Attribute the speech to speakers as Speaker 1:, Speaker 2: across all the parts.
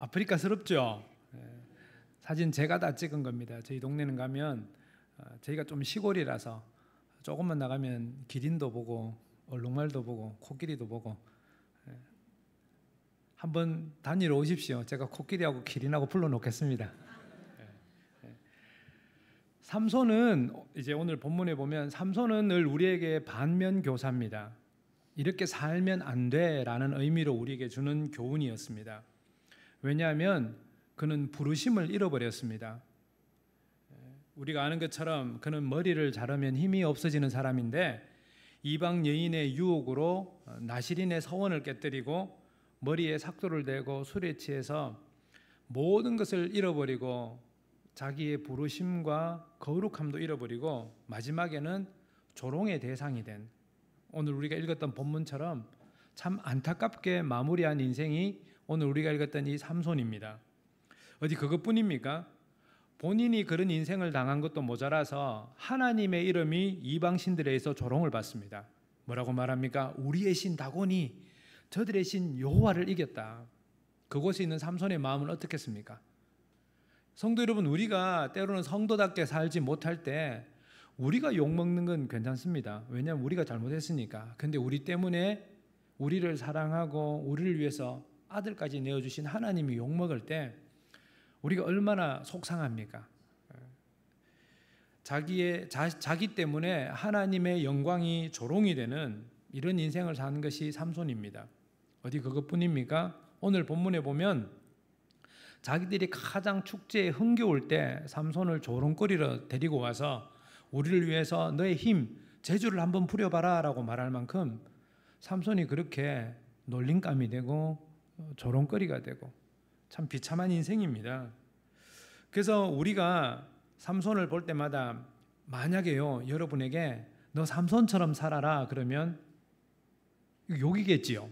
Speaker 1: 아프리카스럽죠. 사진 제가 다 찍은 겁니다. 저희 동네는 가면 저희가 좀 시골이라서 조금만 나가면 기린도 보고 얼룩말도 보고 코끼리도 보고 한번 다니러 오십시오. 제가 코끼리하고 기린하고 불러놓겠습니다. 삼손은 이제 오늘 본문에 보면 삼손은 늘 우리에게 반면 교사입니다. 이렇게 살면 안 돼라는 의미로 우리에게 주는 교훈이었습니다. 왜냐하면 그는 부르심을 잃어버렸습니다. 우리가 아는 것처럼 그는 머리를 자르면 힘이 없어지는 사람인데 이방 여인의 유혹으로 나실인의 서원을 깨뜨리고 머리에 삭도를 대고 술에 취해서 모든 것을 잃어버리고 자기의 부르심과 거룩함도 잃어버리고 마지막에는 조롱의 대상이 된, 오늘 우리가 읽었던 본문처럼 참 안타깝게 마무리한 인생이 오늘 우리가 읽었던 이 삼손입니다. 어디 그것뿐입니까? 본인이 그런 인생을 당한 것도 모자라서 하나님의 이름이 이방신들에게서 조롱을 받습니다. 뭐라고 말합니까? 우리의 신 다곤이 저들의 신 여호와를 이겼다. 그곳에 있는 삼손의 마음은 어떻겠습니까? 성도 여러분, 우리가 때로는 성도답게 살지 못할 때 우리가 욕먹는 건 괜찮습니다. 왜냐하면 우리가 잘못했으니까. 근데 우리 때문에 우리를 사랑하고 우리를 위해서 아들까지 내어주신 하나님이 욕먹을 때 우리가 얼마나 속상합니까? 자기 때문에 하나님의 영광이 조롱이 되는 이런 인생을 사는 것이 삼손입니다. 어디 그것뿐입니까? 오늘 본문에 보면 자기들이 가장 축제에 흥겨울 때 삼손을 조롱거리러 데리고 와서 우리를 위해서 너의 힘, 재주를 한번 부려봐라 라고 말할 만큼 삼손이 그렇게 놀림감이 되고 조롱거리가 되고 참 비참한 인생입니다. 그래서 우리가 삼손을 볼 때마다 만약에요 여러분에게 너 삼손처럼 살아라 그러면 욕이겠지요.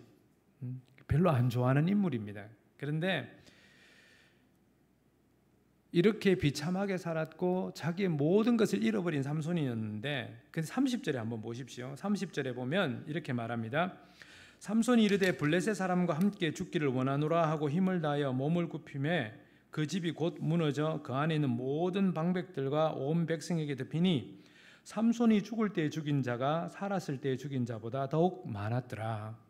Speaker 1: 별로 안 좋아하는 인물입니다. 그런데 이렇게 비참하게 살았고 자기의 모든 것을 잃어버린 삼손이었는데 그 30절에 한번 보십시오. 30절에 보면 이렇게 말합니다. 삼손이 이르되 블레셋 사람과 함께 죽기를 원하노라 하고 힘을 다하여 몸을 굽히매 그 집이 곧 무너져 그 안에 있는 모든 방백들과 온 백성에게 덮이니 삼손이 죽을 때 죽인 자가 살았을 때 죽인 자보다 더욱 많았더라.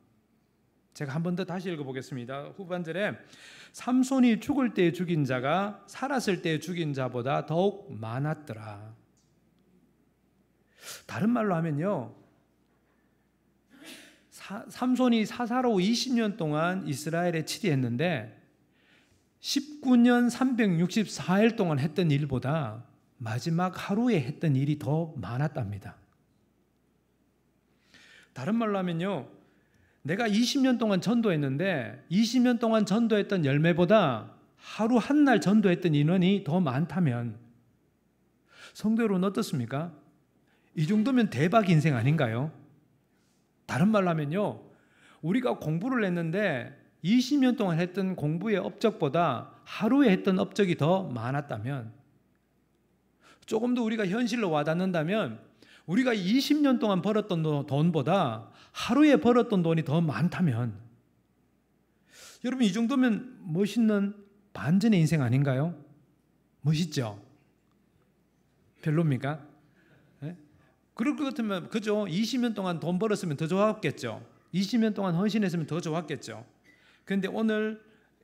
Speaker 1: 제가 한 번 더 다시 읽어보겠습니다. 후반절에 삼손이 죽을 때 죽인 자가 살았을 때 죽인 자보다 더욱 많았더라. 다른 말로 하면요, 삼손이 사사로 20년 동안 이스라엘에 치리했는데 19년 364일 동안 했던 일보다 마지막 하루에 했던 일이 더 많았답니다. 다른 말로 하면요, 내가 20년 동안 전도했는데 20년 동안 전도했던 열매보다 하루 한 날 전도했던 인원이 더 많다면 성도 여러분 어떻습니까? 이 정도면 대박 인생 아닌가요? 다른 말로 하면요, 우리가 공부를 했는데 20년 동안 했던 공부의 업적보다 하루에 했던 업적이 더 많았다면, 조금 더 우리가 현실로 와닿는다면 우리가 20년 동안 벌었던 돈보다 하루에 벌었던 돈이 더 많다면, 여러분 이 정도면 멋있는 반전의 인생 아닌가요? 멋있죠? 별로입니까? 네? 그럴 것 같으면 그죠? 20년 동안 돈 벌었으면 더 좋았겠죠? 20년 동안 헌신했으면 더 좋았겠죠? 그런데 오늘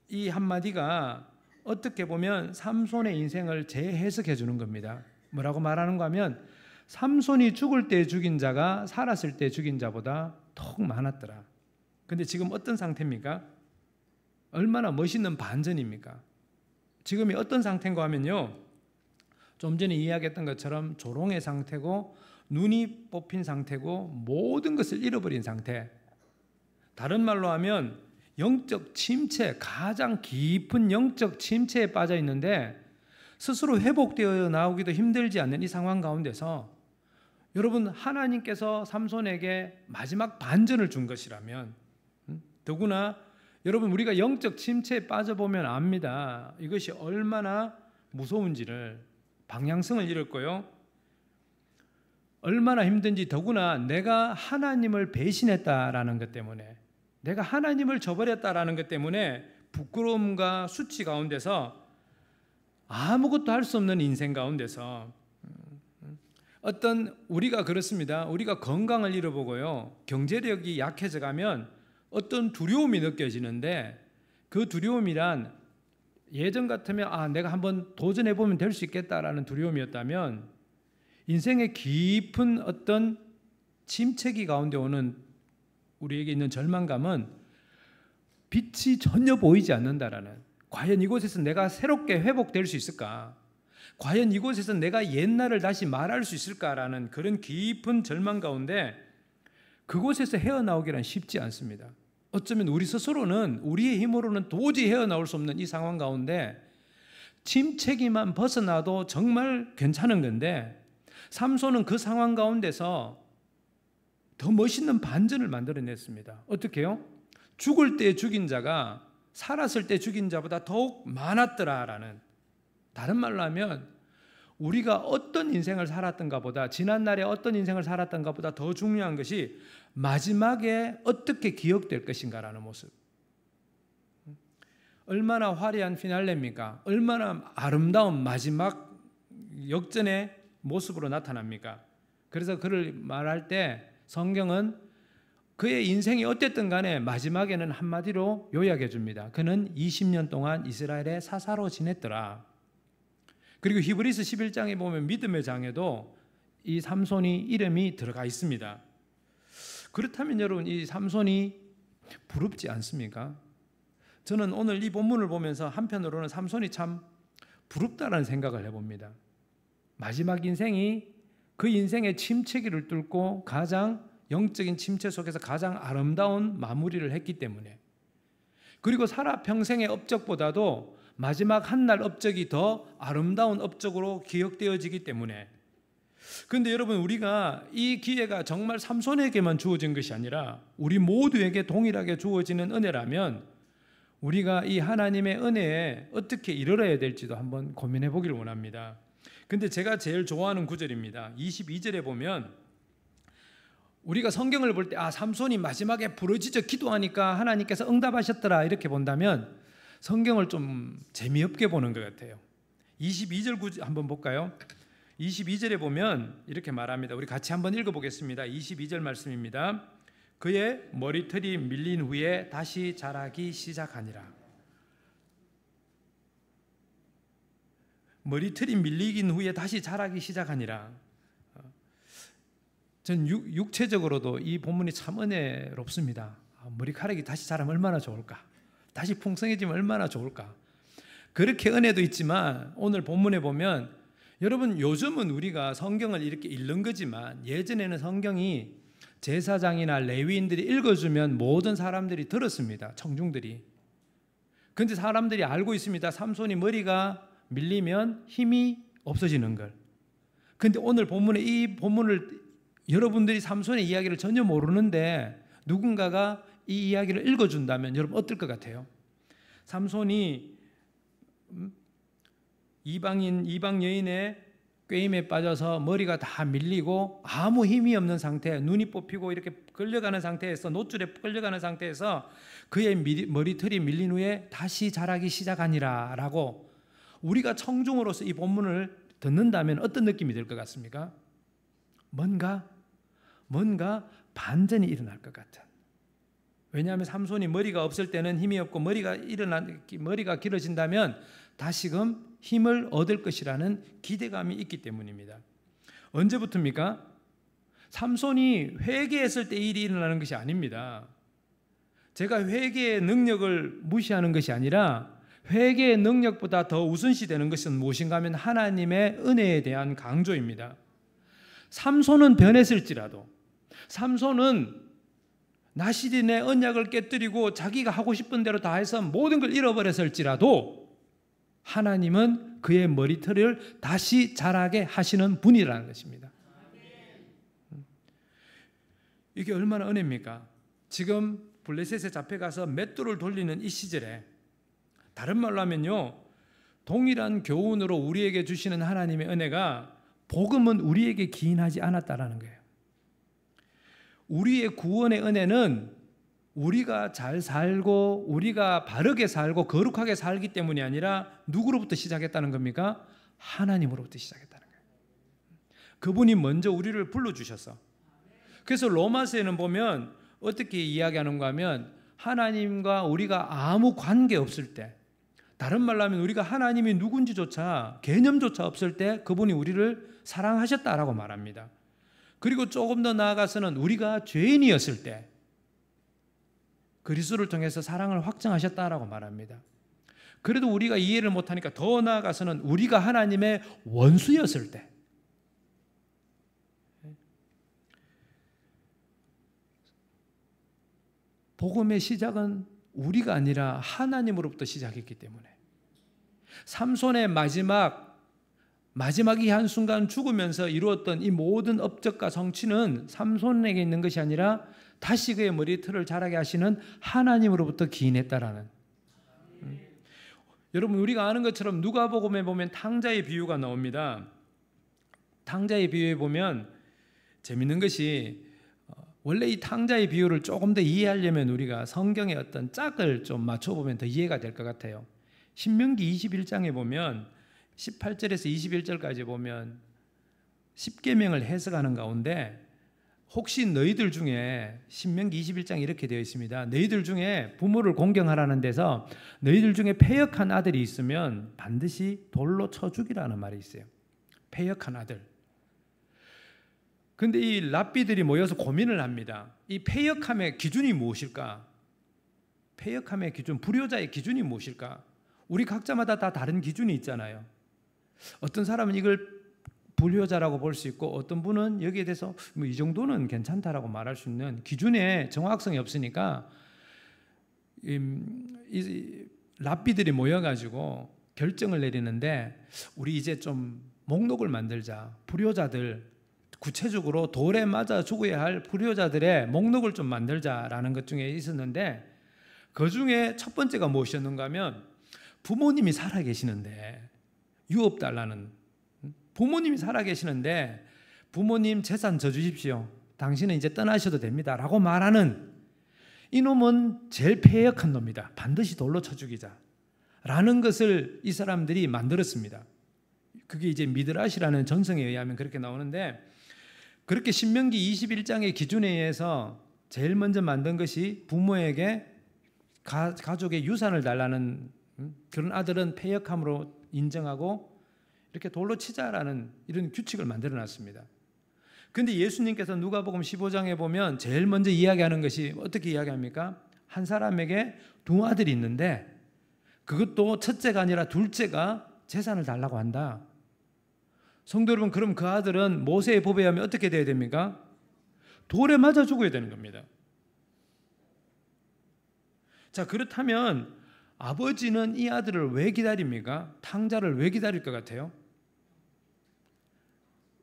Speaker 1: 이 한마디가 어떻게 보면 삼손의 인생을 재해석해 주는 겁니다. 뭐라고 말하는가 하면 삼손이 죽을 때 죽인 자가 살았을 때 죽인 자보다 더욱 많았더라. 근데 지금 어떤 상태입니까? 얼마나 멋있는 반전입니까? 지금이 어떤 상태인가 하면요, 좀 전에 이야기했던 것처럼 조롱의 상태고 눈이 뽑힌 상태고 모든 것을 잃어버린 상태. 다른 말로 하면 영적 침체, 가장 깊은 영적 침체에 빠져 있는데 스스로 회복되어 나오기도 힘들지 않는 이 상황 가운데서 여러분, 하나님께서 삼손에게 마지막 반전을 준 것이라면, 더구나 여러분 우리가 영적 침체에 빠져보면 압니다. 이것이 얼마나 무서운지를, 방향성을 잃었고요, 얼마나 힘든지. 더구나 내가 하나님을 배신했다라는 것 때문에, 내가 하나님을 저버렸다라는 것 때문에 부끄러움과 수치 가운데서 아무것도 할 수 없는 인생 가운데서 어떤 우리가 그렇습니다. 우리가 건강을 잃어보고요, 경제력이 약해져 가면 어떤 두려움이 느껴지는데, 그 두려움이란 예전 같으면 내가 한번 도전해 보면 될 수 있겠다라는 두려움이었다면, 인생의 깊은 어떤 침체기 가운데 오는 우리에게 있는 절망감은 빛이 전혀 보이지 않는다라는, 과연 이곳에서 내가 새롭게 회복될 수 있을까? 과연 이곳에서 내가 옛날을 다시 말할 수 있을까라는 그런 깊은 절망 가운데 그곳에서 헤어나오기란 쉽지 않습니다. 어쩌면 우리 스스로는, 우리의 힘으로는 도저히 헤어나올 수 없는 이 상황 가운데 침체기만 벗어나도 정말 괜찮은 건데, 삼손은 그 상황 가운데서 더 멋있는 반전을 만들어냈습니다. 어떻게 해요? 죽을 때 죽인 자가 살았을 때 죽인 자보다 더욱 많았더라라는, 다른 말로 하면 우리가 어떤 인생을 살았던가 보다, 지난날에 어떤 인생을 살았던가 보다 더 중요한 것이 마지막에 어떻게 기억될 것인가라는 모습. 얼마나 화려한 피날레입니까? 얼마나 아름다운 마지막 역전의 모습으로 나타납니까? 그래서 그를 말할 때 성경은 그의 인생이 어땠든 간에 마지막에는 한마디로 요약해 줍니다. 그는 20년 동안 이스라엘의 사사로 지냈더라. 그리고 히브리서 11장에 보면 믿음의 장에도 이 삼손이 이름이 들어가 있습니다. 그렇다면 여러분, 이 삼손이 부럽지 않습니까? 저는 오늘 이 본문을 보면서 한편으로는 삼손이 참 부럽다라는 생각을 해봅니다. 마지막 인생이 그 인생의 침체기를 뚫고 가장 영적인 침체 속에서 가장 아름다운 마무리를 했기 때문에, 그리고 살아 평생의 업적보다도 마지막 한 날 업적이 더 아름다운 업적으로 기억되어지기 때문에. 그런데 여러분, 우리가 이 기회가 정말 삼손에게만 주어진 것이 아니라 우리 모두에게 동일하게 주어지는 은혜라면 우리가 이 하나님의 은혜에 어떻게 이르러야 될지도 한번 고민해 보길 원합니다. 근데 제가 제일 좋아하는 구절입니다. 22절에 보면 우리가 성경을 볼 때 삼손이 마지막에 부르짖어 기도하니까 하나님께서 응답하셨더라 이렇게 본다면 성경을 좀 재미없게 보는 것 같아요. 22절 구절 한번 볼까요? 22절에 보면 이렇게 말합니다. 우리 같이 한번 읽어보겠습니다. 22절 말씀입니다. 그의 머리털이 밀린 후에 다시 자라기 시작하니라. 머리털이 밀리긴 후에 다시 자라기 시작하니라. 전 육체적으로도 이 본문이 참 은혜롭습니다. 머리카락이 다시 자라면 얼마나 좋을까? 다시 풍성해지면 얼마나 좋을까? 그렇게 은혜도 있지만 오늘 본문에 보면, 여러분 요즘은 우리가 성경을 이렇게 읽는 거지만 예전에는 성경이 제사장이나 레위인들이 읽어주면 모든 사람들이 들었습니다. 청중들이. 그런데 사람들이 알고 있습니다. 삼손이 머리가 밀리면 힘이 없어지는 걸. 그런데 오늘 본문에 이 본문을 여러분들이 삼손의 이야기를 전혀 모르는데 누군가가 이 이야기를 읽어준다면 여러분 어떨 것 같아요? 삼손이 이방 여인의 꾀임에 빠져서 머리가 다 밀리고 아무 힘이 없는 상태, 눈이 뽑히고 이렇게 끌려가는 상태에서, 노줄에 끌려가는 상태에서 그의 머리털이 밀린 후에 다시 자라기 시작하니라 라고, 우리가 청중으로서 이 본문을 듣는다면 어떤 느낌이 들 것 같습니까? 뭔가 반전이 일어날 것 같은. 왜냐하면 삼손이 머리가 없을 때는 힘이 없고 머리가 길어진다면 다시금 힘을 얻을 것이라는 기대감이 있기 때문입니다. 언제부터입니까? 삼손이 회개했을 때 일이 일어나는 것이 아닙니다. 제가 회개의 능력을 무시하는 것이 아니라 회개의 능력보다 더 우선시되는 것은 무엇인가 하면 하나님의 은혜에 대한 강조입니다. 삼손은 변했을지라도, 삼손은 나시린의 언약을 깨뜨리고 자기가 하고 싶은 대로 다 해서 모든 걸 잃어버렸을지라도 하나님은 그의 머리털을 다시 자라게 하시는 분이라는 것입니다. 이게 얼마나 은혜입니까? 지금 블레셋에 잡혀가서 맷돌을 돌리는 이 시절에, 다른 말로 하면요, 동일한 교훈으로 우리에게 주시는 하나님의 은혜가, 복음은 우리에게 기인하지 않았다라는 거예요. 우리의 구원의 은혜는 우리가 잘 살고 우리가 바르게 살고 거룩하게 살기 때문이 아니라 누구로부터 시작했다는 겁니까? 하나님으로부터 시작했다는 거예요. 그분이 먼저 우리를 불러주셨어. 그래서 로마서에는 보면 어떻게 이야기하는가 하면 하나님과 우리가 아무 관계 없을 때, 다른 말로 하면 우리가 하나님이 누군지조차 개념조차 없을 때 그분이 우리를 사랑하셨다라고 말합니다. 그리고 조금 더 나아가서는 우리가 죄인이었을 때 그리스도를 통해서 사랑을 확증하셨다라고 말합니다. 그래도 우리가 이해를 못하니까 더 나아가서는 우리가 하나님의 원수였을 때, 복음의 시작은 우리가 아니라 하나님으로부터 시작했기 때문에 삼손의 마지막이 한순간 죽으면서 이루었던 이 모든 업적과 성취는 삼손에게 있는 것이 아니라 다시 그의 머리털을 자라게 하시는 하나님으로부터 기인했다라는. 여러분, 우리가 아는 것처럼 누가복음에 보면 탕자의 비유가 나옵니다. 탕자의 비유에 보면 재밌는 것이, 원래 이 탕자의 비유를 조금 더 이해하려면 우리가 성경의 어떤 짝을 좀 맞춰보면 더 이해가 될 것 같아요. 신명기 21장에 보면 18절에서 21절까지 보면 십계명을 해석하는 가운데 혹시 너희들 중에, 신명기 21장 이렇게 되어 있습니다. 너희들 중에 부모를 공경하라는 데서 너희들 중에 패역한 아들이 있으면 반드시 돌로 쳐 죽이라는 말이 있어요. 패역한 아들. 근데 이 랍비들이 모여서 고민을 합니다. 이 패역함의 기준이 무엇일까? 패역함의 기준, 불효자의 기준이 무엇일까? 우리 각자마다 다 다른 기준이 있잖아요. 어떤 사람은 이걸 불효자라고 볼 수 있고, 어떤 분은 여기에 대해서 뭐 이 정도는 괜찮다라고 말할 수 있는 기준에 정확성이 없으니까 이 랍비들이 모여가지고 결정을 내리는데, 우리 이제 좀 목록을 만들자. 불효자들, 구체적으로 돌에 맞아 죽어야 할 불효자들의 목록을 좀 만들자라는 것 중에 있었는데, 그 중에 첫 번째가 무엇이었는가 하면 부모님이 살아계시는데 유업달라는, 부모님이 살아계시는데 부모님 재산 져주십시오, 당신은 이제 떠나셔도 됩니다 라고 말하는 이놈은 제일 패역한 놈이다, 반드시 돌로 쳐 죽이자 라는 것을 이 사람들이 만들었습니다. 그게 이제 미드라시라는 전성에 의하면 그렇게 나오는데, 그렇게 신명기 21장의 기준에 의해서 제일 먼저 만든 것이 부모에게 가족의 유산을 달라는, 그런 아들은 패역함으로 인정하고 이렇게 돌로 치자라는 이런 규칙을 만들어 놨습니다. 그런데 예수님께서 누가복음 15장에 보면 제일 먼저 이야기하는 것이 어떻게 이야기합니까? 한 사람에게 두 아들이 있는데 그것도 첫째가 아니라 둘째가 재산을 달라고 한다. 성도 여러분, 그럼 그 아들은 모세의 법에 의하면 어떻게 돼야 됩니까? 돌에 맞아 죽어야 되는 겁니다. 자, 그렇다면 아버지는 이 아들을 왜 기다립니까? 탕자를 왜 기다릴 것 같아요?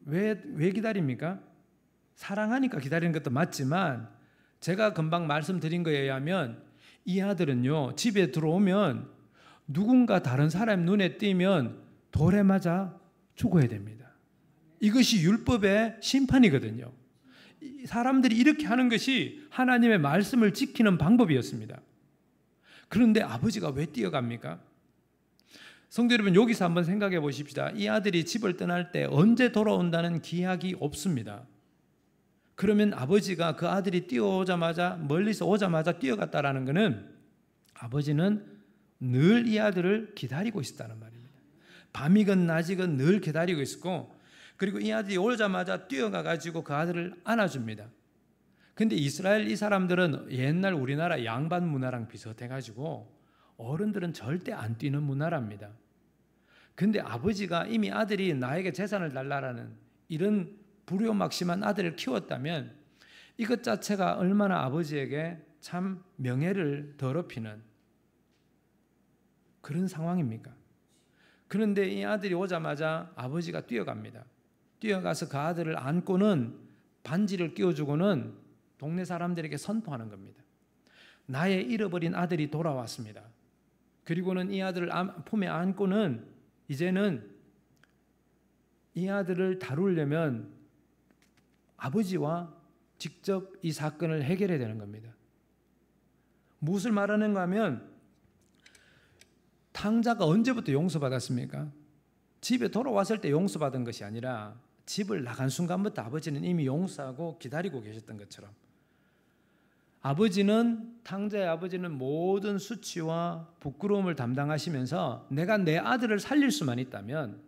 Speaker 1: 왜 기다립니까? 사랑하니까 기다리는 것도 맞지만, 제가 금방 말씀드린 거에 의하면 이 아들은요, 집에 들어오면 누군가 다른 사람 눈에 띄면 돌에 맞아 죽어야 됩니다. 이것이 율법의 심판이거든요. 사람들이 이렇게 하는 것이 하나님의 말씀을 지키는 방법이었습니다. 그런데 아버지가 왜 뛰어갑니까? 성도 여러분, 여기서 한번 생각해 보십시다. 이 아들이 집을 떠날 때 언제 돌아온다는 기약이 없습니다. 그러면 아버지가 그 아들이 뛰어오자마자, 멀리서 오자마자 뛰어갔다라는 것은 아버지는 늘 이 아들을 기다리고 있었다는 말입니다. 밤이건 낮이건 늘 기다리고 있었고, 그리고 이 아들이 오자마자 뛰어가 가지고 그 아들을 안아줍니다. 근데 이스라엘 이 사람들은 옛날 우리나라 양반 문화랑 비슷해 가지고 어른들은 절대 안 뛰는 문화랍니다. 근데 아버지가 이미 아들이 나에게 재산을 달라라는 이런 불효막심한 아들을 키웠다면 이것 자체가 얼마나 아버지에게 참 명예를 더럽히는 그런 상황입니까? 그런데 이 아들이 오자마자 아버지가 뛰어갑니다. 뛰어가서 그 아들을 안고는 반지를 끼워주고는 동네 사람들에게 선포하는 겁니다. 나의 잃어버린 아들이 돌아왔습니다. 그리고는 이 아들을 품에 안고는 이제는 이 아들을 다루려면 아버지와 직접 이 사건을 해결해야 되는 겁니다. 무엇을 말하는가 하면 탕자가 언제부터 용서받았습니까? 집에 돌아왔을 때 용서받은 것이 아니라 집을 나간 순간부터 아버지는 이미 용서하고 기다리고 계셨던 것처럼, 탕자의 아버지는 모든 수치와 부끄러움을 담당하시면서 내가 내 아들을 살릴 수만 있다면,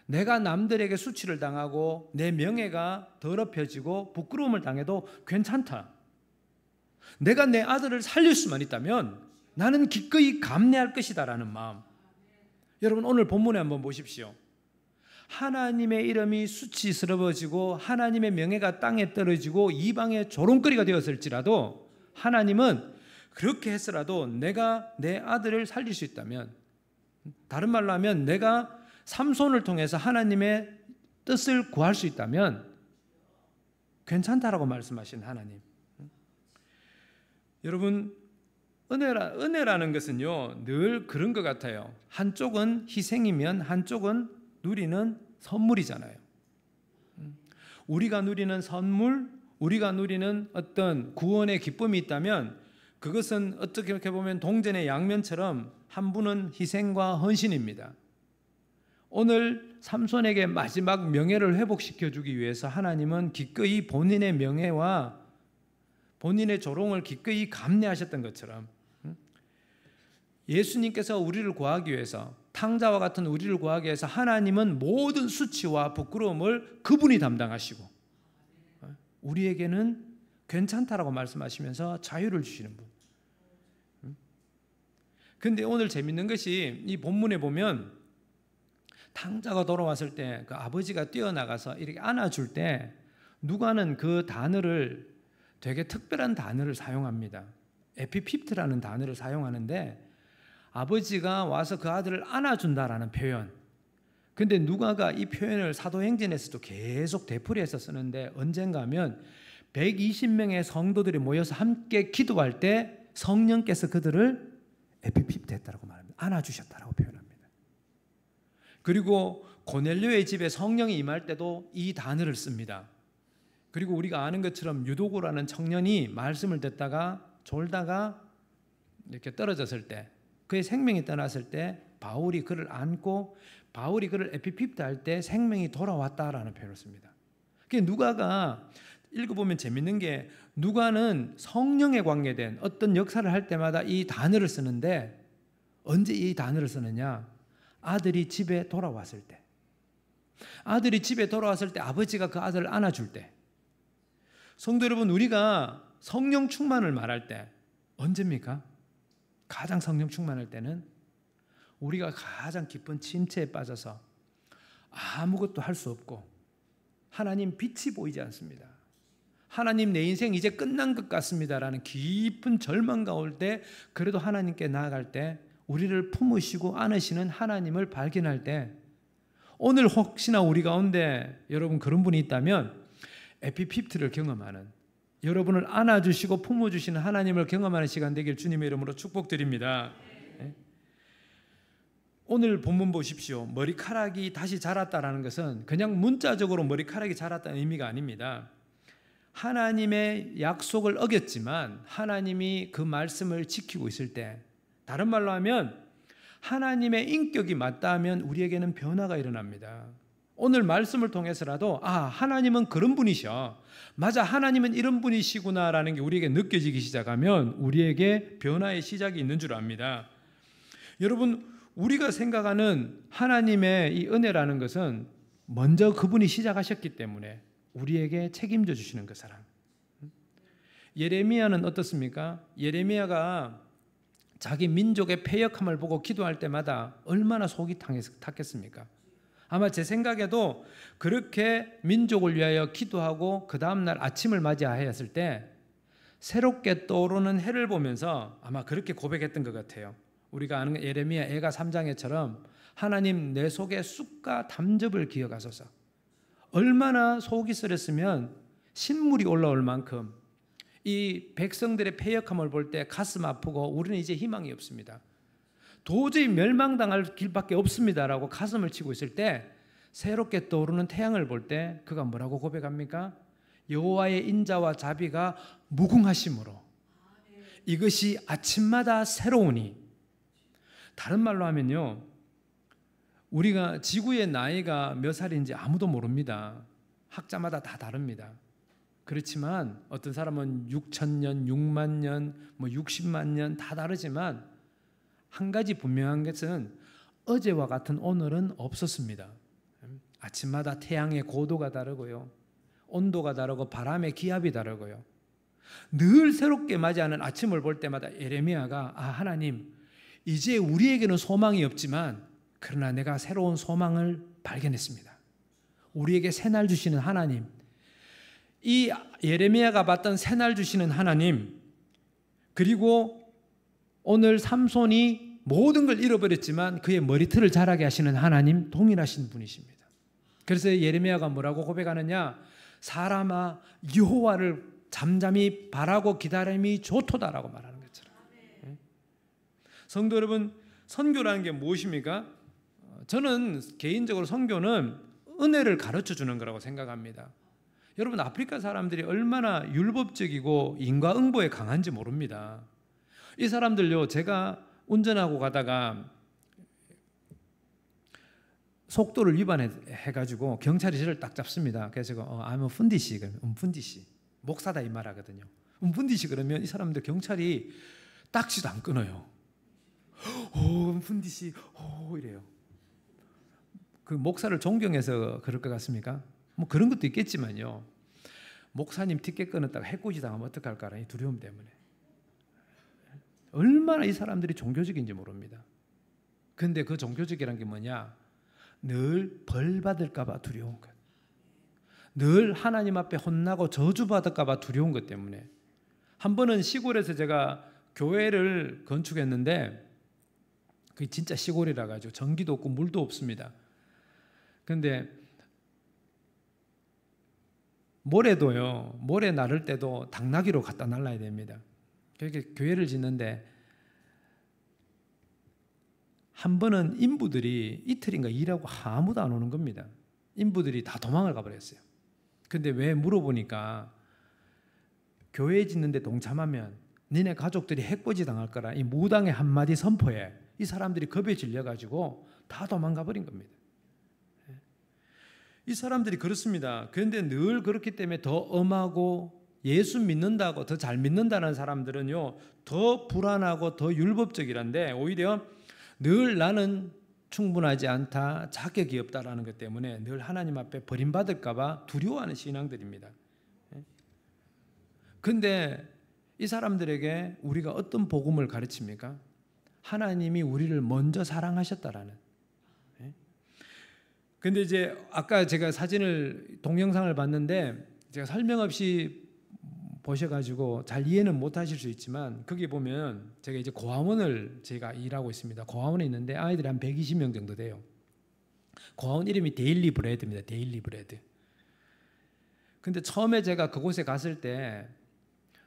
Speaker 1: 내가 남들에게 수치를 당하고 내 명예가 더럽혀지고 부끄러움을 당해도 괜찮다, 내가 내 아들을 살릴 수만 있다면 나는 기꺼이 감내할 것이다라는 마음. 여러분, 오늘 본문에 한번 보십시오. 하나님의 이름이 수치스러워지고 하나님의 명예가 땅에 떨어지고 이방의 조롱거리가 되었을지라도 하나님은 그렇게 했으라도 내가 내 아들을 살릴 수 있다면, 다른 말로 하면 내가 삼손을 통해서 하나님의 뜻을 구할 수 있다면 괜찮다라고 말씀하신 하나님. 여러분, 은혜라는 것은요 늘 그런 것 같아요. 한쪽은 희생이면 한쪽은 누리는 선물이잖아요. 우리가 누리는 선물, 우리가 누리는 어떤 구원의 기쁨이 있다면 그것은 어떻게 보면 동전의 양면처럼 한 분은 희생과 헌신입니다. 오늘 삼손에게 마지막 명예를 회복시켜주기 위해서 하나님은 기꺼이 본인의 명예와 본인의 조롱을 기꺼이 감내하셨던 것처럼 예수님께서 우리를 구하기 위해서, 탕자와 같은 우리를 구하기 위해서 하나님은 모든 수치와 부끄러움을 그분이 담당하시고 우리에게는 괜찮다라고 말씀하시면서 자유를 주시는 분. 그런데 오늘 재밌는 것이 이 본문에 보면 탕자가 돌아왔을 때 그 아버지가 뛰어나가서 이렇게 안아줄 때 누가는 그 단어를, 되게 특별한 단어를 사용합니다. 에피핍트라는 단어를 사용하는데 아버지가 와서 그 아들을 안아준다라는 표현. 근데 누가가 이 표현을 사도행전에서도 계속 되풀이해서 쓰는데 언젠가 하면 120명의 성도들이 모여서 함께 기도할 때 성령께서 그들을 에피핍트 했다고 말합니다. 안아주셨다라고 표현합니다. 그리고 고넬료의 집에 성령이 임할 때도 이 단어를 씁니다. 그리고 우리가 아는 것처럼 유도고라는 청년이 말씀을 듣다가 졸다가 이렇게 떨어졌을 때, 그의 생명이 떠났을 때 바울이 그를 안고 바울이 그를 에피핍트 할 때 생명이 돌아왔다라는 표현을 씁니다. 그러니까 누가가 읽어보면 재밌는 게, 누가는 성령에 관계된 어떤 역사를 할 때마다 이 단어를 쓰는데 언제 이 단어를 쓰느냐? 아들이 집에 돌아왔을 때, 아들이 집에 돌아왔을 때, 아버지가 그 아들을 안아줄 때. 성도 여러분, 우리가 성령 충만을 말할 때 언제입니까? 가장 성령 충만할 때는 우리가 가장 깊은 침체에 빠져서 아무것도 할 수 없고 하나님 빛이 보이지 않습니다. 하나님, 내 인생 이제 끝난 것 같습니다라는 깊은 절망가 올 때, 그래도 하나님께 나아갈 때 우리를 품으시고 안으시는 하나님을 발견할 때, 오늘 혹시나 우리 가운데 여러분 그런 분이 있다면 에피핍트를 경험하는, 여러분을 안아주시고 품어주시는 하나님을 경험하는 시간 되길 주님의 이름으로 축복드립니다. 오늘 본문 보십시오. 머리카락이 다시 자랐다라는 것은 그냥 문자적으로 머리카락이 자랐다는 의미가 아닙니다. 하나님의 약속을 어겼지만 하나님이 그 말씀을 지키고 있을 때, 다른 말로 하면 하나님의 인격이 맞다면 우리에게는 변화가 일어납니다. 오늘 말씀을 통해서라도 하나님은 그런 분이셔, 맞아, 하나님은 이런 분이시구나라는 게 우리에게 느껴지기 시작하면 우리에게 변화의 시작이 있는 줄 압니다. 여러분, 우리가 생각하는 하나님의 이 은혜라는 것은 먼저 그분이 시작하셨기 때문에 우리에게 책임져 주시는 그 사랑. 예레미야는 어떻습니까? 예레미야가 자기 민족의 패역함을 보고 기도할 때마다 얼마나 속이 탔겠습니까? 아마 제 생각에도 그렇게 민족을 위하여 기도하고 그 다음날 아침을 맞이하였을 때 새롭게 떠오르는 해를 보면서 아마 그렇게 고백했던 것 같아요. 우리가 아는 예레미야 애가 3장에처럼 하나님, 내 속에 쑥과 담즙을 기억하소서. 얼마나 속이 쓰렸으면 신물이 올라올 만큼 이 백성들의 패역함을 볼 때 가슴 아프고 우리는 이제 희망이 없습니다, 도저히 멸망당할 길밖에 없습니다라고 가슴을 치고 있을 때 새롭게 떠오르는 태양을 볼 때 그가 뭐라고 고백합니까? 여호와의 인자와 자비가 무궁하심으로 이것이 아침마다 새로우니. 다른 말로 하면요, 우리가 지구의 나이가 몇 살인지 아무도 모릅니다. 학자마다 다 다릅니다. 그렇지만 어떤 사람은 6,000년, 6만 년, 60만 년 다 다르지만 한 가지 분명한 것은 어제와 같은 오늘은 없었습니다. 아침마다 태양의 고도가 다르고요, 온도가 다르고 바람의 기압이 다르고요. 늘 새롭게 맞이하는 아침을 볼 때마다 예레미야가 하나님, 이제 우리에게는 소망이 없지만 그러나 내가 새로운 소망을 발견했습니다. 우리에게 새날 주시는 하나님, 이 예레미야가 봤던 새날 주시는 하나님, 그리고 오늘 삼손이 모든 걸 잃어버렸지만 그의 머리털을 자라게 하시는 하나님, 동일하신 분이십니다. 그래서 예레미야가 뭐라고 고백하느냐? 사람아, 여호와를 잠잠히 바라고 기다림이 좋도다라고 말하는 것처럼. 성도 여러분, 선교라는 게 무엇입니까? 저는 개인적으로 선교는 은혜를 가르쳐 주는 거라고 생각합니다. 여러분, 아프리카 사람들이 얼마나 율법적이고 인과응보에 강한지 모릅니다. 이 사람들요, 제가 운전하고 가다가 속도를 위반해가지고 경찰이 저를 딱 잡습니다. 그래서 제가 I'm 푼디시, 푼디시, 목사다 이 말 하거든요. 푼디시 그러면 이 사람들 경찰이 딱지도 안 끊어요. 푼디시, 이래요. 그 목사를 존경해서 그럴 것 같습니까? 뭐 그런 것도 있겠지만요, 목사님 티켓 끊었다가 해코지 당하면 어떡할까라는 이 두려움 때문에 얼마나 이 사람들이 종교적인지 모릅니다. 그런데 그 종교적이란 게 뭐냐? 늘 벌 받을까 봐 두려운 것, 늘 하나님 앞에 혼나고 저주받을까 봐 두려운 것 때문에. 한 번은 시골에서 제가 교회를 건축했는데 그게 진짜 시골이라 가지고 전기도 없고 물도 없습니다. 그런데 모래도요, 모래 나를 때도 당나귀로 갖다 날라야 됩니다. 그렇게 교회를 짓는데 한 번은 인부들이 이틀인가 일하고 아무도 안 오는 겁니다. 인부들이 다 도망을 가버렸어요. 근데 왜 물어보니까 교회 짓는데 동참하면 니네 가족들이 해코지 당할 거라 이 무당의 한마디 선포에 이 사람들이 겁에 질려가지고 다 도망가 버린 겁니다. 이 사람들이 그렇습니다. 그런데 늘 그렇기 때문에 더 엄하고 예수 믿는다고 더 잘 믿는다는 사람들은요, 더 불안하고 더 율법적이란데 오히려 늘 나는 충분하지 않다, 자격이 없다라는 것 때문에 늘 하나님 앞에 버림받을까 봐 두려워하는 신앙들입니다. 그런데 이 사람들에게 우리가 어떤 복음을 가르칩니까? 하나님이 우리를 먼저 사랑하셨다라는. 근데 이제 아까 제가 사진을, 동영상을 봤는데 제가 설명 없이 보셔가지고 잘 이해는 못 하실 수 있지만 거기 보면 제가 이제 고아원을 제가 일하고 있습니다. 고아원에 있는데 아이들이 한 120명 정도 돼요. 고아원 이름이 데일리 브레드입니다. 데일리 브레드. 근데 처음에 제가 그곳에 갔을 때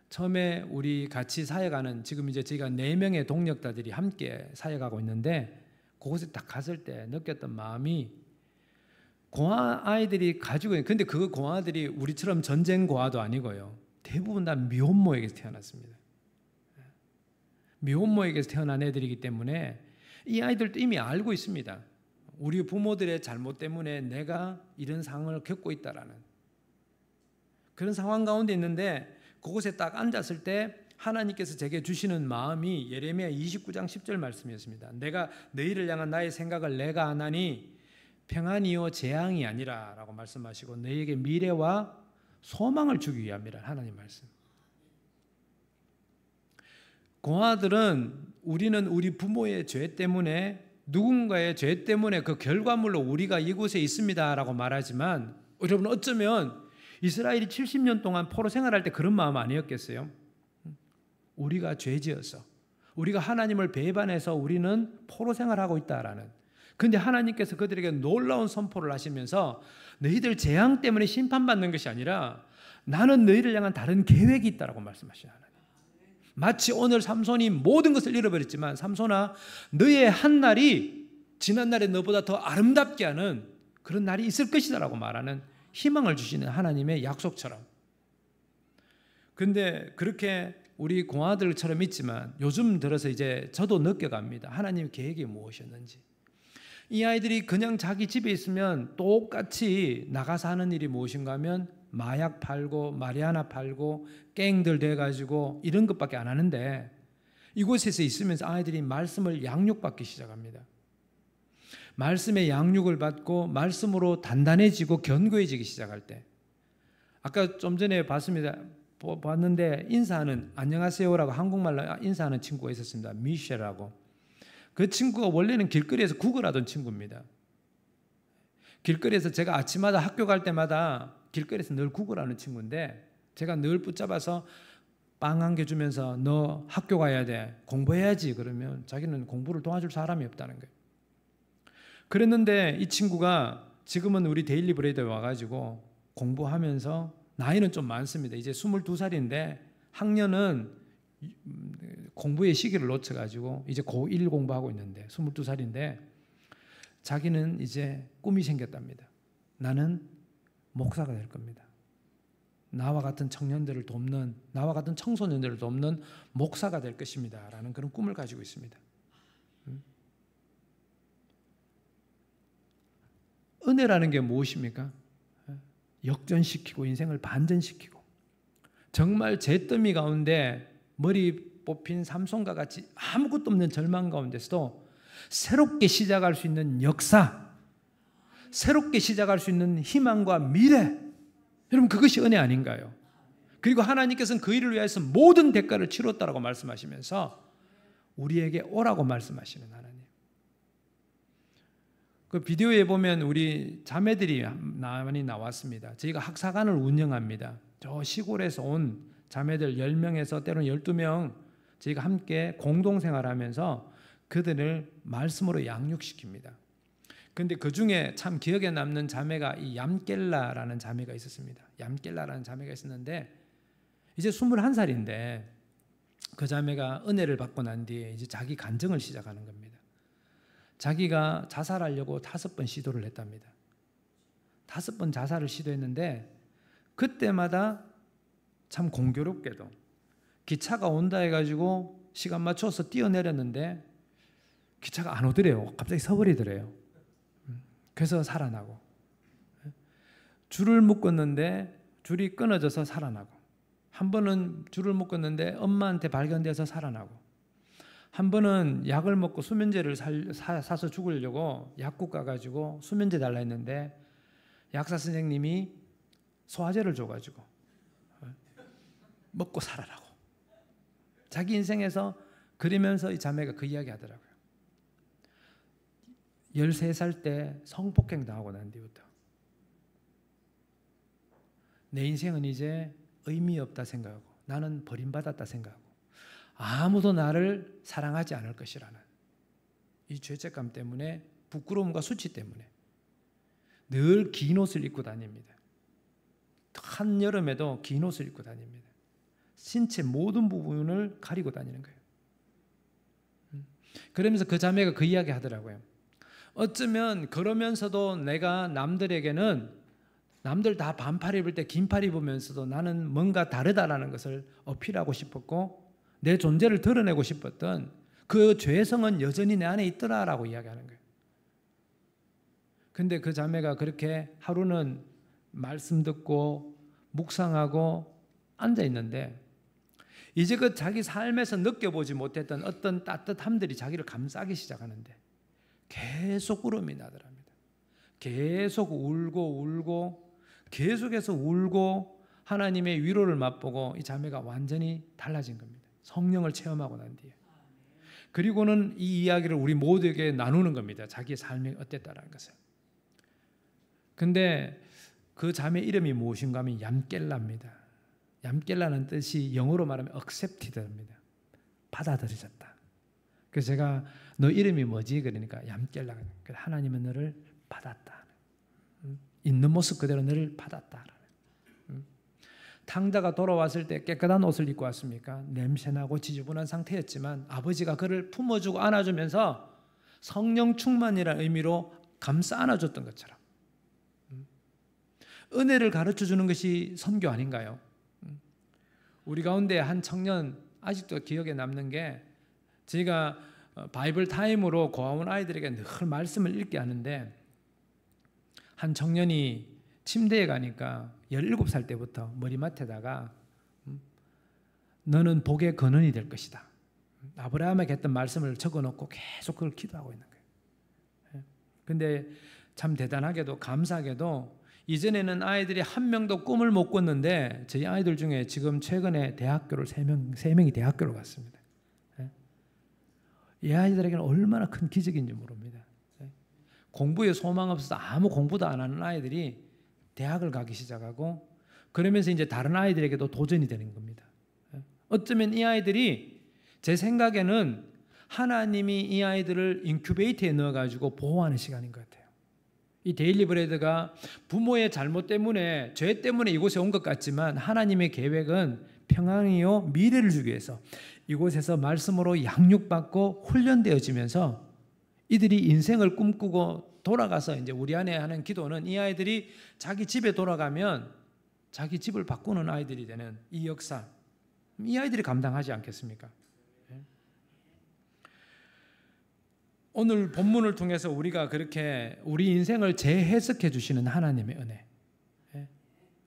Speaker 1: 처음에 우리 같이 사역하는, 지금 이제 저희가 4명의 동력자들이 함께 사역하고 있는데 그곳에 딱 갔을 때 느꼈던 마음이, 고아 아이들이 가지고 있는, 근데 그 고아들이 우리처럼 전쟁 고아도 아니고요, 대부분 다 미혼모에게서 태어났습니다. 미혼모에게서 태어난 애들이기 때문에 이 아이들도 이미 알고 있습니다. 우리 부모들의 잘못 때문에 내가 이런 상황을 겪고 있다라는 그런 상황 가운데 있는데, 그곳에 딱 앉았을 때 하나님께서 제게 주시는 마음이 예레미야 29장 10절 말씀이었습니다. 내가 너희를 향한 나의 생각을 내가 아나니 평안이요 재앙이 아니라 라고 말씀하시고 너희에게 미래와 소망을 주기 위함이라 하나님 말씀. 고아들은 우리는 우리 부모의 죄 때문에, 누군가의 죄 때문에 그 결과물로 우리가 이곳에 있습니다 라고 말하지만, 여러분 어쩌면 이스라엘이 70년 동안 포로 생활할 때 그런 마음 아니었겠어요? 우리가 죄지어서, 우리가 하나님을 배반해서 우리는 포로 생활하고 있다라는. 그런데 하나님께서 그들에게 놀라운 선포를 하시면서 너희들 재앙 때문에 심판받는 것이 아니라 나는 너희를 향한 다른 계획이 있다라고 말씀하시는 하나님. 마치 오늘 삼손이 모든 것을 잃어버렸지만, 삼손아 너의 한 날이 지난날에 너보다 더 아름답게 하는 그런 날이 있을 것이다라고 말하는 희망을 주시는 하나님의 약속처럼. 그런데 그렇게 우리 공아들처럼 있지만 요즘 들어서 이제 저도 느껴갑니다. 하나님 계획이 무엇이었는지. 이 아이들이 그냥 자기 집에 있으면 똑같이 나가서 하는 일이 무엇인가 하면 마약 팔고 마리아나 팔고 갱들 돼가지고 이런 것밖에 안 하는데, 이곳에서 있으면서 아이들이 말씀을 양육받기 시작합니다. 말씀의 양육을 받고 말씀으로 단단해지고 견고해지기 시작할 때, 아까 좀 전에 봤는데 인사하는 안녕하세요라고 한국말로 인사하는 친구가 있었습니다. 미셸라고. 그 친구가 원래는 길거리에서 구걸하던 친구입니다. 길거리에서 제가 아침마다 학교 갈 때마다 길거리에서 늘 구걸하는 친구인데, 제가 늘 붙잡아서 빵 한 개 주면서 너 학교 가야 돼, 공부해야지 그러면 자기는 공부를 도와줄 사람이 없다는 거예요. 그랬는데 이 친구가 지금은 우리 데일리 브레이드에 와가지고 공부하면서, 나이는 좀 많습니다. 이제 22살인데 학년은 공부의 시기를 놓쳐가지고 이제 고1 공부하고 있는데 22살인데 자기는 이제 꿈이 생겼답니다. 나는 목사가 될 겁니다. 나와 같은 청년들을 돕는, 나와 같은 청소년들을 돕는 목사가 될 것입니다 라는 그런 꿈을 가지고 있습니다. 은혜라는 게 무엇입니까? 역전시키고 인생을 반전시키고, 정말 잿더미 가운데 머리 뽑힌 삼손과 같이 아무것도 없는 절망 가운데서도 새롭게 시작할 수 있는 역사, 새롭게 시작할 수 있는 희망과 미래, 여러분 그것이 은혜 아닌가요? 그리고 하나님께서는 그 일을 위해서 모든 대가를 치렀다라고 말씀하시면서 우리에게 오라고 말씀하시는 하나님. 그 비디오에 보면 우리 자매들이 많이 나왔습니다. 저희가 학사관을 운영합니다. 저 시골에서 온 자매들 10명에서 때로는 12명 저희가 함께 공동생활하면서 그들을 말씀으로 양육시킵니다. 그런데 그 중에 참 기억에 남는 자매가 이 얌깰라라는 자매가 있었습니다. 얌깰라라는 자매가 있었는데 이제 21살인데 그 자매가 은혜를 받고 난 뒤에 이제 자기 간증을 시작하는 겁니다. 자기가 자살하려고 5번 시도를 했답니다. 5번 자살을 시도했는데 그때마다 참 공교롭게도 기차가 온다 해가지고 시간 맞춰서 뛰어내렸는데 기차가 안 오더래요. 갑자기 서버리더래요. 그래서 살아나고, 줄을 묶었는데 줄이 끊어져서 살아나고, 한 번은 줄을 묶었는데 엄마한테 발견돼서 살아나고, 한 번은 약을 먹고 수면제를 사서 죽으려고 약국 가가지고 수면제 달라 했는데 약사 선생님이 소화제를 줘가지고 먹고 살아라고. 자기 인생에서 그러면서 이 자매가 그 이야기 하더라고요. 13살 때 성폭행 당하고 난 뒤부터 내 인생은 이제 의미 없다 생각하고, 나는 버림받았다 생각하고, 아무도 나를 사랑하지 않을 것이라는 이 죄책감 때문에, 부끄러움과 수치 때문에 늘 긴 옷을 입고 다닙니다. 한여름에도 긴 옷을 입고 다닙니다. 신체 모든 부분을 가리고 다니는 거예요. 그러면서 그 자매가 그 이야기 하더라고요. 어쩌면 그러면서도 내가 남들에게는, 남들 다 반팔 입을 때 긴팔 입으면서도 나는 뭔가 다르다라는 것을 어필하고 싶었고 내 존재를 드러내고 싶었던 그 죄성은 여전히 내 안에 있더라라고 이야기하는 거예요. 근데 그 자매가 그렇게 하루는 말씀 듣고 묵상하고 앉아 있는데 이제 그 자기 삶에서 느껴보지 못했던 어떤 따뜻함들이 자기를 감싸기 시작하는데 계속 울음이 나더랍니다. 계속 울고 계속해서 울고 하나님의 위로를 맛보고 이 자매가 완전히 달라진 겁니다. 성령을 체험하고 난 뒤에. 그리고는 이 이야기를 우리 모두에게 나누는 겁니다. 자기의 삶이 어땠다라는 것을. 근데 그 자매 이름이 무엇인가 하면 얌깰라입니다. 얌깰라는 뜻이 영어로 말하면 accepted입니다. 받아들여졌다. 그래서 제가 너 이름이 뭐지? 그러니까 얌깰라. 하나님은 너를 받았다. 있는 모습 그대로 너를 받았다. 탕자가 돌아왔을 때 깨끗한 옷을 입고 왔습니까? 냄새나고 지저분한 상태였지만 아버지가 그를 품어주고 안아주면서 성령 충만이라는 의미로 감싸 안아줬던 것처럼 은혜를 가르쳐주는 것이 선교 아닌가요? 우리 가운데 한 청년 아직도 기억에 남는 게 제가 바이블 타임으로 고아원 아이들에게 늘 말씀을 읽게 하는데 한 청년이 침대에 가니까 17살 때부터 머리맡에다가 너는 복의 근원이 될 것이다. 아브라함에게 했던 말씀을 적어놓고 계속 그걸 기도하고 있는 거예요. 근데 참 대단하게도 감사하게도 이전에는 아이들이 한 명도 꿈을 못 꿨는데 저희 아이들 중에 지금 최근에 대학교를 세 명이 대학교를 갔습니다. 이 아이들에게는 얼마나 큰 기적인지 모릅니다. 공부에 소망 없어서 아무 공부도 안 하는 아이들이 대학을 가기 시작하고 그러면서 이제 다른 아이들에게도 도전이 되는 겁니다. 어쩌면 이 아이들이 제 생각에는 하나님이 이 아이들을 인큐베이터에 넣어가지고 보호하는 시간인 것 같아요. 이 데일리 브레드가 부모의 잘못 때문에 죄 때문에 이곳에 온 것 같지만 하나님의 계획은 평안이요 미래를 주기 위해서 이곳에서 말씀으로 양육받고 훈련되어지면서 이들이 인생을 꿈꾸고 돌아가서 이제 우리 안에 하는 기도는 이 아이들이 자기 집에 돌아가면 자기 집을 바꾸는 아이들이 되는 이 역사, 이 아이들이 감당하지 않겠습니까? 오늘 본문을 통해서 우리가 그렇게 우리 인생을 재해석해 주시는 하나님의 은혜.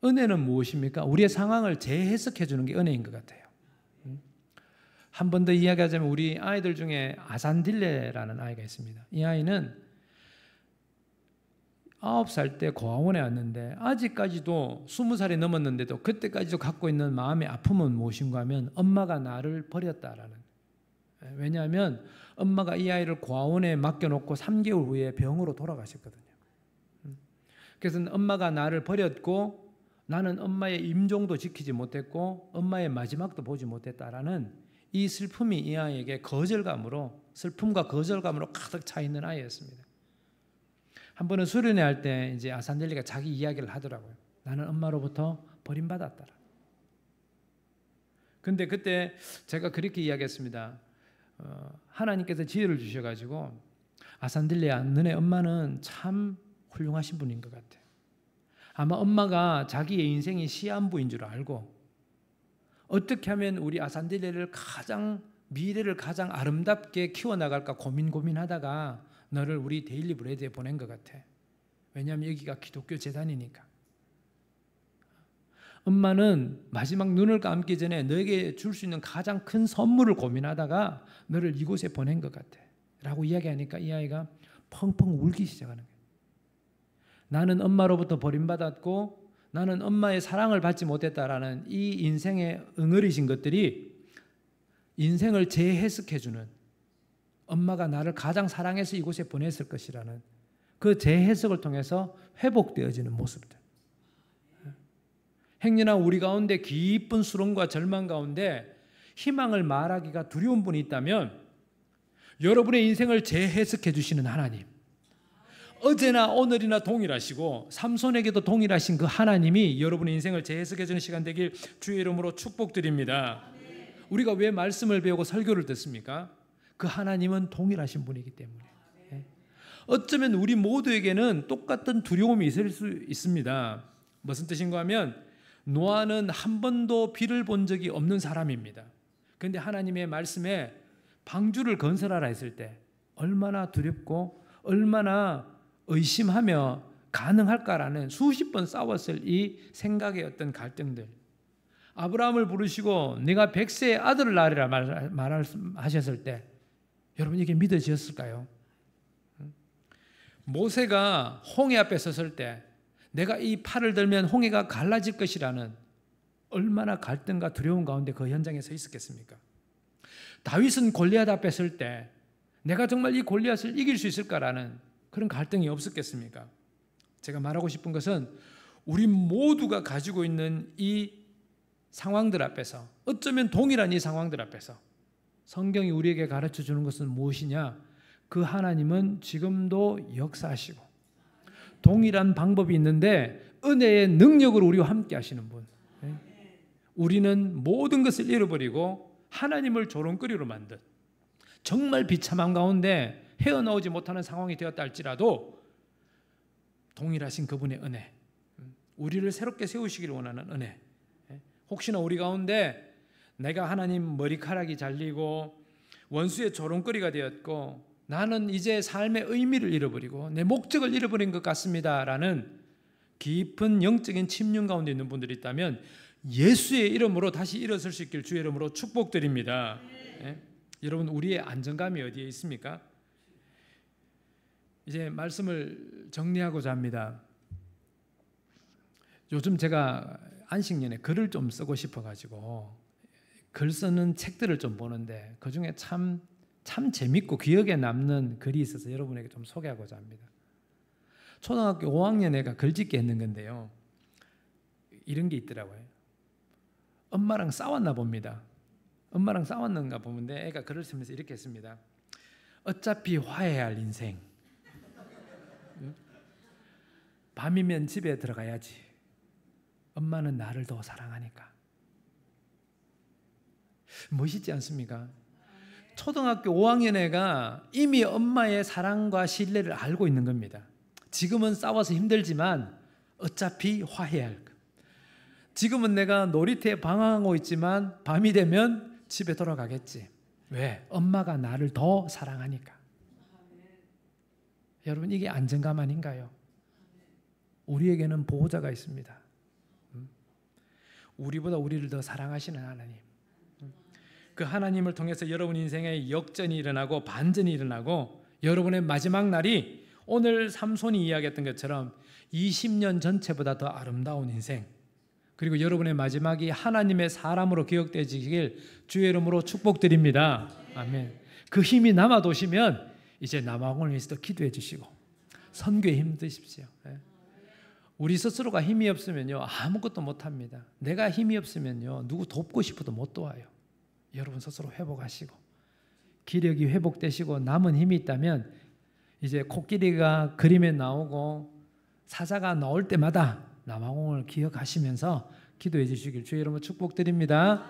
Speaker 1: 은혜는 무엇입니까? 우리의 상황을 재해석해 주는 게 은혜인 것 같아요. 한 번 더 이야기하자면 우리 아이들 중에 아산딜레라는 아이가 있습니다. 이 아이는 9살 때 고아원에 왔는데 아직까지도 20살이 넘었는데도 그때까지도 갖고 있는 마음의 아픔은 무엇인가 하면 엄마가 나를 버렸다라는. 왜냐하면 엄마가 이 아이를 고아원에 맡겨놓고 3개월 후에 병으로 돌아가셨거든요. 그래서 엄마가 나를 버렸고 나는 엄마의 임종도 지키지 못했고 엄마의 마지막도 보지 못했다라는 이 슬픔이 이 아이에게 거절감으로, 슬픔과 거절감으로 가득 차 있는 아이였습니다. 한 번은 수련회 할 때 이제 아산델리가 자기 이야기를 하더라고요. 나는 엄마로부터 버림받았다. 근데 그때 제가 그렇게 이야기했습니다. 하나님께서 지혜를 주셔가지고 아산딜레야, 너네 엄마는 참 훌륭하신 분인 것 같아. 아마 엄마가 자기의 인생이 시한부인 줄 알고 어떻게 하면 우리 아산딜레를 미래를 가장 아름답게 키워나갈까 고민하다가 너를 우리 데일리 브레드에 보낸 것 같아. 왜냐하면 여기가 기독교 재단이니까. 엄마는 마지막 눈을 감기 전에 너에게 줄 수 있는 가장 큰 선물을 고민하다가 너를 이곳에 보낸 것 같아 라고 이야기하니까 이 아이가 펑펑 울기 시작하는 거예요. 나는 엄마로부터 버림받았고 나는 엄마의 사랑을 받지 못했다라는 이 인생의 응어리신 것들이 인생을 재해석해주는, 엄마가 나를 가장 사랑해서 이곳에 보냈을 것이라는 그 재해석을 통해서 회복되어지는 모습들. 행여나 우리 가운데 깊은 수렁과 절망 가운데 희망을 말하기가 두려운 분이 있다면 여러분의 인생을 재해석해 주시는 하나님, 어제나 오늘이나 동일하시고 삼손에게도 동일하신 그 하나님이 여러분의 인생을 재해석해 주는 시간 되길 주의 이름으로 축복드립니다. 우리가 왜 말씀을 배우고 설교를 듣습니까? 그 하나님은 동일하신 분이기 때문에. 어쩌면 우리 모두에게는 똑같은 두려움이 있을 수 있습니다. 무슨 뜻인가 하면 노아는 한 번도 비를 본 적이 없는 사람입니다. 그런데 하나님의 말씀에 방주를 건설하라 했을 때 얼마나 두렵고 얼마나 의심하며 가능할까라는 수십 번 싸웠을 이 생각의 어떤 갈등들. 아브라함을 부르시고 네가 100세의 아들을 낳으리라 말하셨을 때 여러분 이게 믿어지었을까요? 모세가 홍해 앞에 섰을 때 내가 이 팔을 들면 홍해가 갈라질 것이라는 얼마나 갈등과 두려움 가운데 그 현장에 서 있었겠습니까? 다윗은 골리앗 앞에 설 때 내가 정말 이 골리앗을 이길 수 있을까라는 그런 갈등이 없었겠습니까? 제가 말하고 싶은 것은 우리 모두가 가지고 있는 이 상황들 앞에서, 어쩌면 동일한 이 상황들 앞에서 성경이 우리에게 가르쳐 주는 것은 무엇이냐? 그 하나님은 지금도 역사하시고 동일한 방법이 있는데 은혜의 능력으로 우리와 함께 하시는 분. 우리는 모든 것을 잃어버리고 하나님을 조롱거리로 만든, 정말 비참한 가운데 헤어나오지 못하는 상황이 되었다 할지라도 동일하신 그분의 은혜, 우리를 새롭게 세우시기를 원하는 은혜. 혹시나 우리 가운데 내가 하나님 머리카락이 잘리고 원수의 조롱거리가 되었고 나는 이제 삶의 의미를 잃어버리고 내 목적을 잃어버린 것 같습니다라는 깊은 영적인 침륜 가운데 있는 분들이 있다면 예수의 이름으로 다시 일어설 수 있길 주의 이름으로 축복드립니다. 예? 여러분, 우리의 안정감이 어디에 있습니까? 이제 말씀을 정리하고자 합니다. 요즘 제가 안식년에 글을 좀 쓰고 싶어가지고 글 쓰는 책들을 좀 보는데 그중에 참 재밌고 기억에 남는 글이 있어서 여러분에게 좀 소개하고자 합니다. 초등학교 5학년 애가 글짓기 했는 건데요. 이런 게 있더라고요. 엄마랑 싸웠나 봅니다. 엄마랑 싸웠는가 보는데 애가 글을 쓰면서 이렇게 했습니다. 어차피 화해해야 할 인생. 밤이면 집에 들어가야지. 엄마는 나를 더 사랑하니까. 멋있지 않습니까? 초등학교 5학년 애가 이미 엄마의 사랑과 신뢰를 알고 있는 겁니다. 지금은 싸워서 힘들지만 어차피 화해해야 할 것. 지금은 내가 놀이터에 방황하고 있지만 밤이 되면 집에 돌아가겠지. 왜? 엄마가 나를 더 사랑하니까. 여러분, 이게 안정감 아닌가요? 우리에게는 보호자가 있습니다. 우리보다 우리를 더 사랑하시는 하나님. 그 하나님을 통해서 여러분 인생에 역전이 일어나고 반전이 일어나고 여러분의 마지막 날이 오늘 삼손이 이야기했던 것처럼 20년 전체보다 더 아름다운 인생, 그리고 여러분의 마지막이 하나님의 사람으로 기억되시길 주의 이름으로 축복드립니다. 아멘. 그 힘이 남아 도시면 이제 남아공을 위해서도 기도해 주시고 선교에 힘드십시오. 우리 스스로가 힘이 없으면요 아무것도 못합니다. 내가 힘이 없으면요 누구 돕고 싶어도 못 도와요. 여러분 스스로 회복하시고 기력이 회복되시고 남은 힘이 있다면 이제 코끼리가 그림에 나오고 사자가 나올 때마다 남아공을 기억하시면서 기도해 주시길 주의 이름으로 축복드립니다.